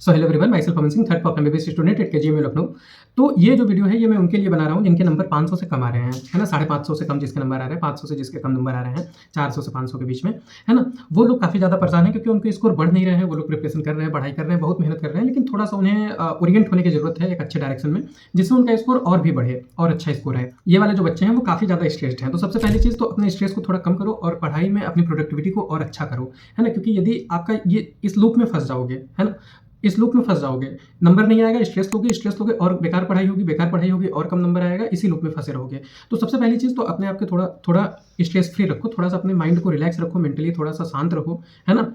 So hello everyone, my self Aman Singh, third pop MBBS student at KGM Lucknow. तो ये जो video है ये मैं उनके लिए बना रहा हूँ जिनके नंबर 500 से कम आ रहे हैं, है ना। 550 से कम जिसके नंबर आ रहे हैं, 500 से जिसके कम नंबर आ रहे हैं, 400 से 500 के बीच में, है ना। वो लोग काफ़ी ज़्यादा परेशान हैं क्योंकि उनके स्कोर बढ़ नहीं रहे हैं। वो लोग प्रिपरेशन कर रहे हैं, पढ़ाई कर रहे हैं, बहुत मेहनत कर रहे हैं, लेकिन थोड़ा सा उन्हें ओरिएंट होने की जरूरत है एक अच्छे डायरेक्शन में, जिससे उनका स्कोर और भी बढ़े और अच्छा स्कोर है। ये वाले जो बच्चे हैं वो काफ़ी ज़्यादा स्ट्रेस्ड हैं। तो सबसे पहली चीज़ तो अपने स्ट्रेस को थोड़ा कम करो और पढ़ाई में अपनी प्रोडक्टिविटी को और अच्छा करो, है ना। क्योंकि यदि आपका ये इस लूप में फंस जाओगे, है ना, इस लूप में फंस जाओगे, नंबर नहीं आएगा, स्ट्रेस लोगे और बेकार पढ़ाई होगी और कम नंबर आएगा, इसी लूप में फंसे रहोगे। तो सबसे पहली चीज़ तो अपने आप के थोड़ा थोड़ा स्ट्रेस फ्री रखो, थोड़ा सा अपने माइंड को रिलैक्स रखो, मेंटली थोड़ा सा शांत रहो, है ना।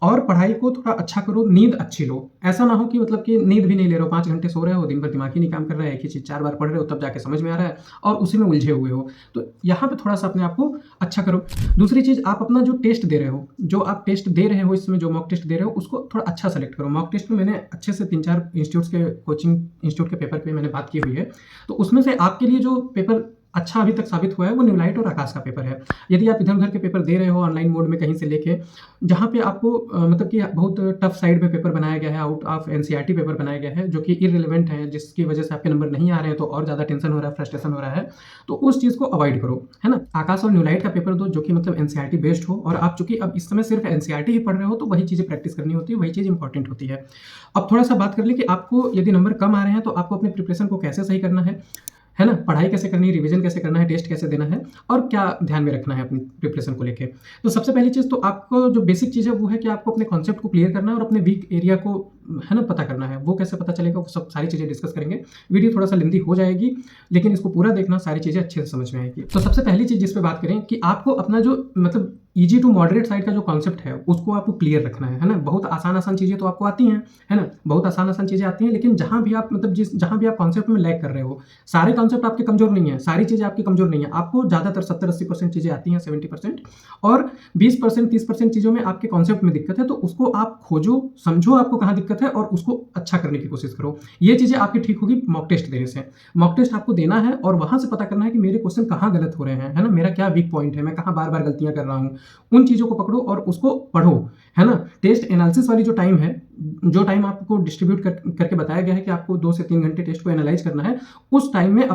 और पढ़ाई को थोड़ा अच्छा करो, नींद अच्छी लो। ऐसा ना हो कि मतलब कि नींद भी नहीं ले रहे हो, 5 घंटे सो रहे हो, दिन भर दिमाग ही नहीं काम कर रहा है, एक ही चीज़ 4 बार पढ़ रहे हो तब जाके समझ में आ रहा है और उसी में उलझे हुए हो। तो यहाँ पे थोड़ा सा अपने आप को अच्छा करो। दूसरी चीज़, आप अपना जो टेस्ट दे रहे हो, जो आप टेस्ट दे रहे हो इस समय, जो मॉक टेस्ट दे रहे हो उसको थोड़ा अच्छा सेलेक्ट करो। मॉक टेस्ट में मैंने अच्छे से 3-4 इंस्टीट्यूट्स के कोचिंग इंस्टीट्यूट के पेपर पे मैंने बात की हुई है। तो उसमें से आपके लिए जो पेपर अच्छा अभी तक साबित हुआ है वो न्यूलाइट और आकाश का पेपर है। यदि आप इधर-उधर के पेपर दे रहे हो ऑनलाइन मोड में कहीं से लेके, जहाँ पे आपको मतलब कि बहुत टफ साइड में पेपर बनाया गया है, आउट ऑफ एनसीईआरटी पेपर बनाया गया है, जो कि इर्रेलेवेंट है, जिसकी वजह से आपके नंबर नहीं आ रहे हैं तो और ज़्यादा टेंशन हो रहा है, फ्रस्ट्रेशन हो रहा है, तो उस चीज़ को अवॉइड करो, है ना। आकाश और न्यूलाइट का पेपर दो जो कि मतलब एनसीईआरटी बेस्ड हो, और आप चूँकि अब इस समय सिर्फ एनसीईआरटी ही पढ़ रहे हो तो वही चीज़ें प्रैक्टिस करनी होती है, वही चीज़ इंपॉर्टेंट होती है। अब थोड़ा सा बात कर लें कि आपको यदि नंबर कम आ रहे हैं तो आपको अपने प्रिपरेशन को कैसे सही करना है ना, पढ़ाई कैसे करनी है, रिवीजन कैसे करना है, टेस्ट कैसे देना है और क्या ध्यान में रखना है अपनी प्रिपरेशन को लेके। तो सबसे पहली चीज़ तो आपको जो बेसिक चीज़ है वो है कि आपको अपने कॉन्सेप्ट को क्लियर करना है और अपने वीक एरिया को, है ना, पता करना है। वो कैसे पता चलेगा, वो सब सारी चीज़ें डिस्कस करेंगे। वीडियो थोड़ा सा लेंदी हो जाएगी लेकिन इसको पूरा देखना, सारी चीज़ें अच्छे से समझ में आएगी। तो सबसे पहली चीज़ जिस पे बात करें कि आपको अपना जो मतलब ईजी टू मॉडरेट साइड का जो कॉन्सेप्ट है उसको आपको क्लियर रखना है ना। बहुत आसान चीज़ें तो आपको आती हैं, है ना, बहुत आसान चीज़ें आती हैं, लेकिन जहाँ भी आप मतलब जहाँ भी आप कॉन्सेप्ट में लैग कर रहे हो, सारे कॉन्सेप्ट आपके कमजोर नहीं है, सारी चीज़ें आपकी कमजोर नहीं है। आपको ज़्यादातर 70-80% चीज़ें आती हैं, 70%, और 20% 30% चीज़ों में आपके कॉन्सेप्ट में दिक्कत है। तो उसको आप खोजो, समझो आपको कहाँ दिक्कत है और उसको अच्छा करने की कोशिश करो। ये चीज़ें आपकी ठीक होगी मॉक टेस्ट देने से। मॉक टेस्ट आपको देना है और वहाँ से पता करना है कि मेरे क्वेश्चन कहाँ गलत हो रहे हैं, है ना, मेरा क्या वीक पॉइंट है, मैं कहाँ बार बार गलतियाँ कर रहा हूँ। उन चीज़ों को पकड़ो और उसको पढ़ो, है ना। टेस्ट एनालिसिस वाली जो टाइम है, जो टाइम आपको डिस्ट्रीब्यूट करके बताया गया है कि आपको 2 से 3 घंटे टेस्ट को एनालाइज करना है, उस टाइम में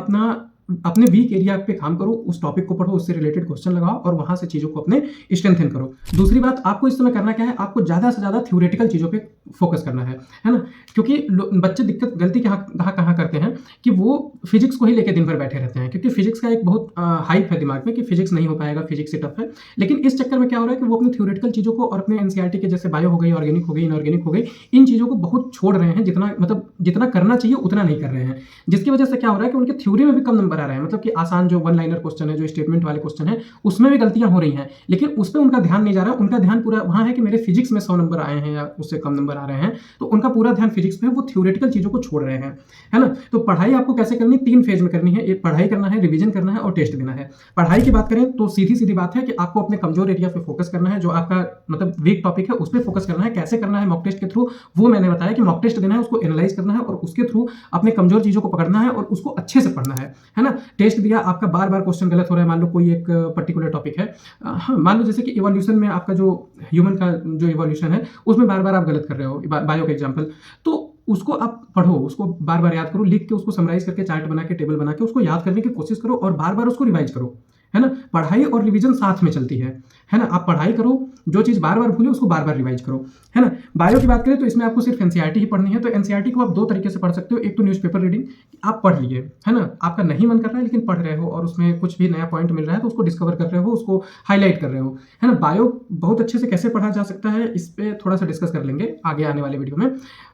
अपने वीक एरिया पे काम करो, उस टॉपिक को पढ़ो, उससे रिलेटेड क्वेश्चन लगाओ और वहां से चीज़ों को अपने स्ट्रेंथन करो। दूसरी बात, आपको इस समय करना क्या है, आपको ज़्यादा से ज़्यादा थ्योरेटिकल चीज़ों पे फोकस करना है ना। क्योंकि बच्चे गलती कहाँ करते हैं कि वो फिजिक्स को ही लेकर दिन भर बैठे रहते हैं, क्योंकि फिजिक्स का एक बहुत हाइप है दिमाग में कि फिजिक्स नहीं हो पाएगा, फिजिक्स से टफ है। लेकिन इस चक्कर में क्या हो रहा है कि वो अपने थ्योरेटिकल चीज़ों को और अपने एनसीईआरटी के जैसे बायो हो गई, ऑर्गेनिक हो गई, इनऑर्गेनिक हो गई, इन चीज़ों को बहुत छोड़ रहे हैं, जितना करना चाहिए उतना नहीं कर रहे हैं। जिसकी वजह से क्या हो रहा है कि उनके थ्योरी में भी कम नंबर आ रहे हैं। मतलब कि आसान जो वन लाइनर क्वेश्चन है, जो स्टेटमेंट वाले क्वेश्चन है, उसमें भी गलतियां हो रही हैं, लेकिन उस पर उनका ध्यान नहीं जा रहा है। उनका ध्यान पूरा वहां है कि मेरे फिजिक्स में 100 नंबर आए हैं या उससे कम नंबर आ रहे हैं, तो उनका पूरा ध्यान फिजिक्स में है, वो थ्योरेटिकल चीज़ों को छोड़ रहे हैं, है ना। तो पढ़ाई आपको कैसे करनी, 3 फेज में करनी है। एक पढ़ाई करना है, रिवीजन करना है और टेस्ट देना है। पढ़ाई की बात करें तो सीधी बात है कि आपको अपने कमजोर एरिया पे फोकस करना है, जो आपका मतलब वीक टॉपिक है उस पर फोकस करना है। कैसे करना है, मॉक टेस्ट के थ्रू, वो मैंने बताया कि मॉक टेस्ट देना है, उसको एनालाइज करना है और उसके थ्रू अपने कमजोर चीज़ों को पकड़ना है और उसको अच्छे से पढ़ना है ना। टेस्ट दिया, आपका बार बार क्वेश्चन गलत हो रहा है, मान लो कोई एक पर्टिकुलर टॉपिक है, हाँ, मान लो जैसे कि इवोल्यूशन में आपका जो ह्यूमन का जो इवोल्यूशन है उसमें बार बार आप गलत कर रहे हो, बायो का एग्जाम्पल, तो उसको आप पढ़ो, उसको बार बार याद करो, लिख के उसको समराइज करके चार्ट बना के, टेबल बना के उसको याद करने की कोशिश करो और बार बार उसको रिवाइज करो, है ना। पढ़ाई और रिवीजन साथ में चलती है ना। आप पढ़ाई करो, जो चीज़ बार बार भूले उसको बार बार रिवाइज करो, है ना। बायो की बात करें तो इसमें आपको सिर्फ एनसीईआरटी ही पढ़नी है। तो एनसीईआरटी को आप 2 तरीके से पढ़ सकते हो। एक तो न्यूज़पेपर रीडिंग, आप पढ़ लिए, है ना, आपका नहीं मन कर रहा है लेकिन पढ़ रहे हो और उसमें कुछ भी नया पॉइंट मिल रहा है तो उसको डिस्कवर कर रहे हो, उसको हाईलाइट कर रहे हो, है ना। बायो बहुत अच्छे से कैसे पढ़ा जा सकता है, इस पर थोड़ा सा डिस्कस कर लेंगे आगे आने वाले वीडियो में।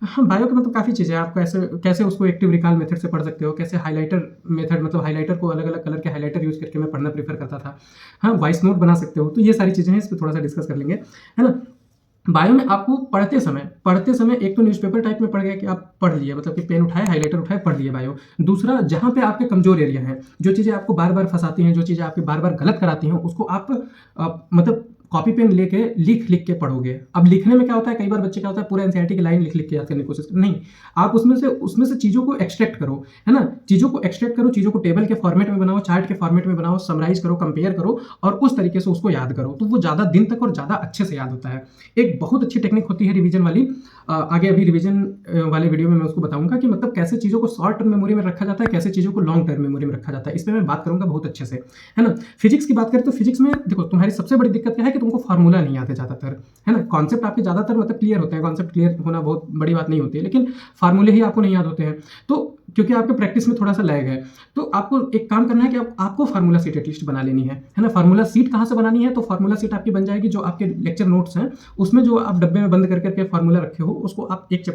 हाँ, बायो के मतलब काफ़ी चीज़ें, आप कैसे उसको एक्टिव रिकॉल मेथड से पढ़ सकते हो, कैसे हाईलाइटर मेथड, मतलब हाईलाइटर को अलग अलग कलर के हाईलाइटर यूज करके मैं पढ़ना प्रीफर करता था, हाँ, वॉइस नोट बना सकते हो। तो ये सारी चीज़ें हैं, इस पर थोड़ा सा डिस्कस कर लेंगे, है ना। बायो में आपको पढ़ते समय एक तो न्यूज़पेपर टाइप में पढ़ गया कि आप पढ़ लिए, मतलब कि पेन उठाए, हाइलाइटर उठाए, पढ़ लिए बायो। दूसरा, जहाँ पे आपके कमजोर एरिया हैं, जो चीज़ें आपको बार बार फंसाती हैं, जो चीज़ें आपके बार बार गलत कराती हैं, उसको आप मतलब कॉपी पेन लेके लिख लिख के पढ़ोगे। अब लिखने में क्या होता है, कई बार बच्चे क्या होता है पूरा एनसीईआरटी की लाइन लिख लिख के याद करने की कोशिश करो, नहीं, आप उसमें से चीज़ों को एक्सट्रैक्ट करो, है ना, चीज़ों को एक्सट्रैक्ट करो, चीज़ों को टेबल के फॉर्मेट में बनाओ, चार्ट के फॉर्मेट में बनाओ, समराइज करो, कंपेयर करो और उस तरीके से उसको याद करो, तो वो ज़्यादा दिन तक और ज़्यादा अच्छे से याद होता है। एक बहुत अच्छी टेक्निक होती है रिवीजन वाली, आगे अभी रिवीजन वाले वीडियो में मैं उसको बताऊंगा कि मतलब कैसे चीज़ों को शॉर्ट टर्म मेमोरी में रखा जाता है, कैसे चीज़ों को लॉन्ग टर्म मेमोरी में रखा जाता है, इस पर मैं बात करूंगा बहुत अच्छे से, है ना। फिजिक्स की बात करें तो फिजिक्स में देखो तुम्हारी सबसे बड़ी दिक्कत क्या है कि तुमको फार्मूला नहीं आते ज़्यादातर, है ना। कॉन्सेप्ट आपके ज़्यादातर मतलब क्लियर होते हैं, कॉन्सेप्ट क्लियर होना बहुत बड़ी बात नहीं होती है, लेकिन फार्मूले ही आपको नहीं याद होते हैं, तो क्योंकि आपके प्रैक्टिस में थोड़ा सा लैग है, तो आपको एक काम करना है कि आपको फार्मूला सीट एटलीस्ट बना लेनी है ना। फार्मूला सीट कहाँ से बनानी है, तो फार्मूला सीट आपकी बन जाएगी जो आपके लेक्चर नोट्स हैं उसमें जो आप डब्बे में बंद करके फार्मूला रखे हो, उसको आप एक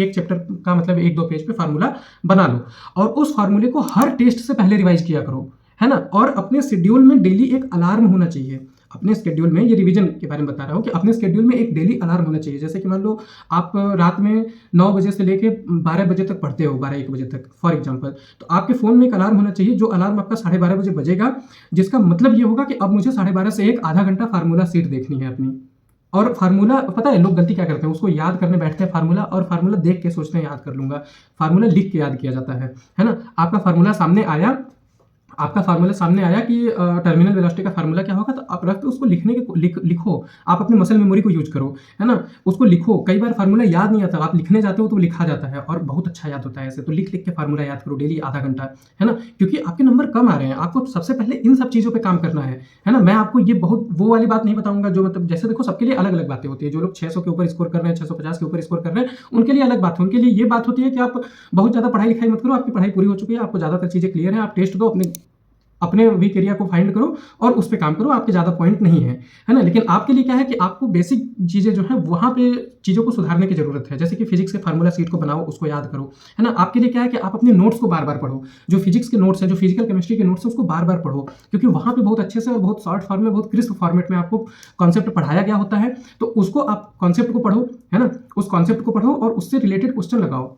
चैप्टर का मतलब 1-2 पेज पे फार्मूला बना लो और उस फार्मूले को हर टेस्ट से पहले रिवाइज किया करो, है ना। और अपने शेड्यूल में डेली एक अलार्म होना चाहिए, अपने स्केड्यूल में, ये रिवीजन के बारे में बता रहा हूँ कि अपने स्केड्यूल में एक डेली अलार्म होना चाहिए। जैसे कि मान लो आप रात में 9 बजे से लेके 12 बजे तक पढ़ते हो, 12-1 बजे तक फॉर एग्जांपल, तो आपके फ़ोन में एक अलार्म होना चाहिए जो अलार्म आपका 12:30 बजे बजेगा, जिसका मतलब ये होगा कि अब मुझे 12:30 से एक आधा घंटा फार्मूला सीट देखनी है अपनी। और फार्मूला पता है लोग गलती क्या करते हैं, उसको याद करने बैठते हैं फार्मूला, और फार्मूला देख के सोचते हैं याद कर लूंगा, फार्मूला लिख के याद किया जाता है ना। आपका फार्मूला सामने आया, कि टर्मिनल वेलोसिटी का फार्मूला क्या होगा, तो आप रख के उसको लिखो, आप अपने मसल मेमोरी को यूज करो, है ना, उसको लिखो। कई बार फार्मूला याद नहीं आता, आप लिखने जाते हो तो लिखा जाता है और बहुत अच्छा याद होता है ऐसे, तो लिख लिख के फार्मूला याद करो डेली आधा घंटा, है ना, क्योंकि आपके नंबर कम आ रहे हैं, आपको सबसे पहले इन सब चीज़ों पर काम करना है ना। मैं आपको ये बहुत वो वाली बात नहीं बताऊंगा जो मतलब, जैसे देखो सबके लिए अलग अलग बातें होती है, जो लोग 600 के ऊपर स्कोर कर रहे हैं, 650 के ऊपर स्कोर कर रहे हैं, उनके लिए अलग बात है। उनके लिए ये बात होती है कि आप बहुत ज़्यादा पढ़ाई लिखाई मत करो, आपकी पढ़ाई पूरी हो चुकी है, आपको ज़्यादातर चीज़ें क्लियर है, आप टेस्ट दो, अपने वीक एरिया को फाइंड करो और उस पे काम करो, आपके ज़्यादा पॉइंट नहीं है ना। लेकिन आपके लिए क्या है कि आपको बेसिक चीज़ें जो है वहाँ पे चीज़ों को सुधारने की जरूरत है, जैसे कि फिजिक्स के फार्मूला सीट को बनाओ, उसको याद करो, है ना। आपके लिए क्या है कि आप अपने नोट्स को बार बार पढ़ो, जो फिजिक्स के नोट्स हैं, जो फिजिकल केमिस्ट्री के नोट्स हैं, उसको बार बार पढ़ो, क्योंकि वहाँ पे बहुत अच्छे से और बहुत शॉर्ट फॉर्म में, बहुत क्रिस्प फॉर्मेट में आपको कॉन्सेप्ट पढ़ाया गया होता है, तो उसको आप कॉन्सेप्ट को पढ़ो, है ना, उस कॉन्सेप्ट को पढ़ो और उससे रिलेटेड क्वेश्चन लगाओ।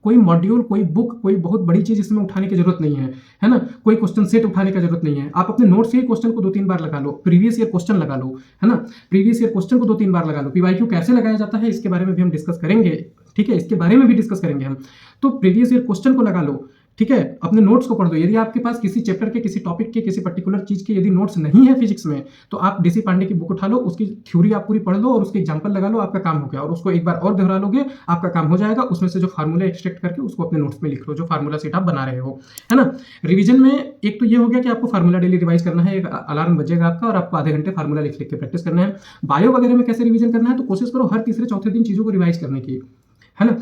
कोई मॉड्यूल, कोई बुक, कोई बहुत बड़ी चीज इसमें उठाने की जरूरत नहीं है ना, कोई क्वेश्चन सेट उठाने की जरूरत नहीं है। आप अपने नोट से ही क्वेश्चन को 2-3 बार लगा लो, प्रीवियस ईयर क्वेश्चन लगा लो, है ना, प्रीवियस ईयर क्वेश्चन को 2-3 बार लगा लो। पीवाईक्यू कैसे लगाया जाता है इसके बारे में भी हम डिस्कस करेंगे, ठीक है, इसके बारे में भी डिस्कस करेंगे हम। तो प्रीवियस ईयर क्वेश्चन को लगा लो, ठीक है, अपने नोट्स को पढ़ दो। यदि आपके पास किसी चैप्टर के, किसी टॉपिक के, किसी पर्टिकुलर चीज के यदि नोट्स नहीं है फिजिक्स में, तो आप डीसी पांडे की बुक उठा लो, उसकी थ्योरी आप पूरी पढ़ लो और उसके एग्जांपल लगा लो, आपका काम हो गया। और उसको एक बार और दोहरा लोगे, आपका काम हो जाएगा। उसमें से जो फार्मूला एक्सट्रैक्ट करके उसको अपने नोट्स में लिख लो, जो फार्मूला सीट आप बना रहे हो, है ना। रिवीजन में एक तो ये हो गया कि आपको फार्मूला डेली रिवाइज करना है, एक अलार्म बजेगा आपका और आपको आधे घंटे फार्मूला लिख लिख के प्रैक्टिस करना है। बायो वगैरह में कैसे रिवीजन करना है, तो कोशिश करो हर तीसरे चौथे दिन चीजों को रिवाइज करने की, है ना,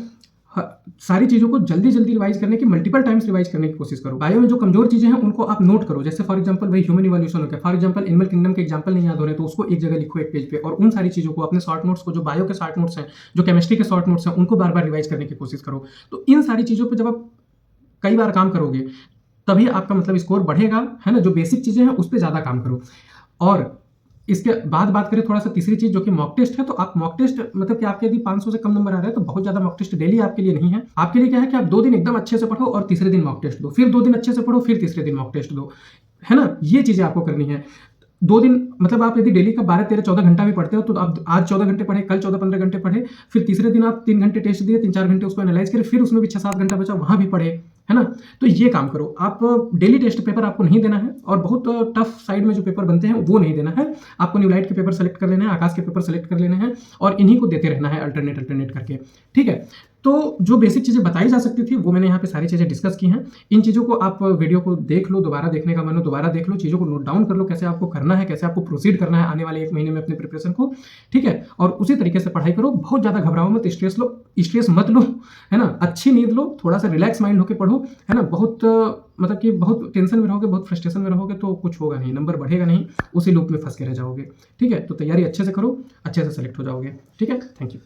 सारी चीज़ों को जल्दी जल्दी रिवाइज करने की, मल्टीपल टाइम्स रिवाइज करने की कोशिश करो। बायो में जो कमजोर चीज़ें हैं उनको आप नोट करो, जैसे फॉर एग्जांपल वही ह्यूमन इवोल्यूशन हो गया, फॉर एग्जांपल एनिमल किंगडम के एग्जांपल नहीं याद हो रहे तो उसको एक जगह लिखो एक पेज पे, और उन सारी चीज़ों को, अपने शॉर्ट नोट्स को, जो बायो के शॉर्ट नोट्स हैं, जो केमिस्ट्री के शॉर्ट नोट्स हैं, उनको बार बार रिवाइज करने की कोशिश करो। तो इन सारी चीज़ों पर जब आप कई बार काम करोगे तभी आपका मतलब स्कोर बढ़ेगा, है ना। जो बेसिक चीज़ें हैं उस पर ज़्यादा काम करो। और इसके बाद बात करें थोड़ा सा तीसरी चीज जो कि मॉक टेस्ट है, तो आप मॉक टेस्ट मतलब कि आपके यदि 500 से कम नंबर आ रहे हैं तो बहुत ज्यादा मॉक टेस्ट डेली आपके लिए नहीं है। आपके लिए क्या है कि आप 2 दिन एकदम अच्छे से पढ़ो और तीसरे दिन मॉक टेस्ट दो, फिर 2 दिन अच्छे से पढ़ो, फिर तीसरे दिन मॉक टेस्ट दो, है ना। ये चीजें आपको करनी है। 2 दिन मतलब आप यदि डेली का 12, 13, 14 घंटा भी पढ़ते हो तो आप आज 14 घंटे पढ़े, कल 14, 15 घंटे पढ़े, फिर तीसरे दिन आप 3 घंटे टेस्ट दिए, 3-4 घंटे उसको एनालाइज करें, फिर उसमें भी 6-7 घंटा बचा, वहां भी पढ़े, है ना। तो ये काम करो आप। डेली टेस्ट पेपर आपको नहीं देना है और बहुत टफ साइड में जो पेपर बनते हैं वो नहीं देना है आपको। न्यूलाइट के पेपर सेलेक्ट कर लेना है, आकाश के पेपर सेलेक्ट कर लेने हैं और इन्हीं को देते रहना है अल्टरनेट करके, ठीक है। तो जो बेसिक चीज़ें बताई जा सकती थी वो मैंने यहाँ पे सारी चीज़ें डिस्कस की हैं। इन चीज़ों को आप वीडियो को देख लो, दोबारा देखने का मन हो दोबारा देख लो, चीज़ों को नोट डाउन कर लो, कैसे आपको करना है, कैसे आपको प्रोसीड करना है आने वाले 1 महीने में अपने प्रिपरेशन को, ठीक है। और उसी तरीके से पढ़ाई करो, बहुत ज़्यादा घबराओ मत, स्ट्रेस मत लो, है ना। अच्छी नींद लो, थोड़ा सा रिलैक्स माइंड होकर पढ़ो, है ना। बहुत मतलब कि बहुत टेंशन में रहोगे, बहुत फ्रस्ट्रेशन में रहोगे तो कुछ होगा नहीं, नंबर बढ़ेगा नहीं, उसी लूप में फंस के रह जाओगे, ठीक है। तो तैयारी अच्छे से करो, अच्छे से सेलेक्ट हो जाओगे, ठीक है। Thank you.